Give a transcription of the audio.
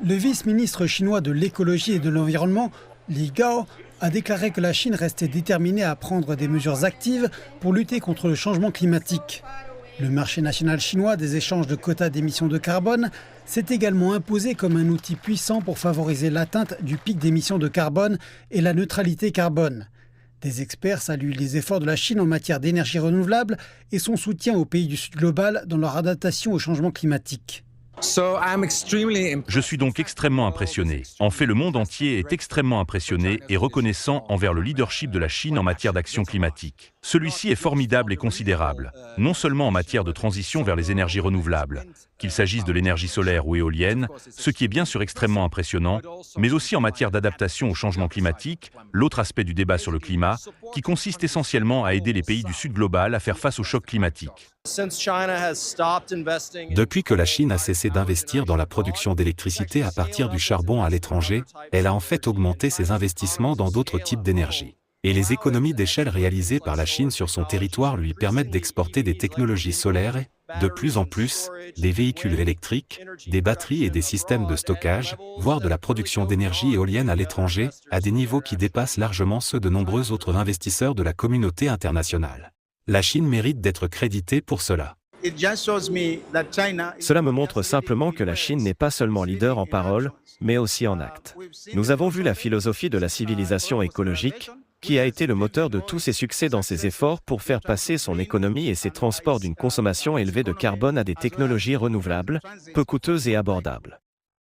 Le vice-ministre chinois de l'écologie et de l'environnement, Li Gao, a déclaré que la Chine restait déterminée à prendre des mesures actives pour lutter contre le changement climatique. Le marché national chinois des échanges de quotas d'émissions de carbone s'est également imposé comme un outil puissant pour favoriser l'atteinte du pic d'émissions de carbone et la neutralité carbone. Des experts saluent les efforts de la Chine en matière d'énergie renouvelable et son soutien aux pays du Sud global dans leur adaptation au changement climatique. Je suis donc extrêmement impressionné. En fait, le monde entier est extrêmement impressionné et reconnaissant envers le leadership de la Chine en matière d'action climatique. Celui-ci est formidable et considérable, non seulement en matière de transition vers les énergies renouvelables, qu'il s'agisse de l'énergie solaire ou éolienne, ce qui est bien sûr extrêmement impressionnant, mais aussi en matière d'adaptation au changement climatique, l'autre aspect du débat sur le climat, qui consiste essentiellement à aider les pays du Sud global à faire face au choc climatique. Depuis que la Chine a cessé d'investir dans la production d'électricité à partir du charbon à l'étranger, elle a en fait augmenté ses investissements dans d'autres types d'énergie. Et les économies d'échelle réalisées par la Chine sur son territoire lui permettent d'exporter des technologies solaires et, de plus en plus, des véhicules électriques, des batteries et des systèmes de stockage, voire de la production d'énergie éolienne à l'étranger, à des niveaux qui dépassent largement ceux de nombreux autres investisseurs de la communauté internationale. La Chine mérite d'être créditée pour cela. Cela me montre simplement que la Chine n'est pas seulement leader en parole, mais aussi en acte. Nous avons vu la philosophie de la civilisation écologique, qui a été le moteur de tous ses succès dans ses efforts pour faire passer son économie et ses transports d'une consommation élevée de carbone à des technologies renouvelables, peu coûteuses et abordables.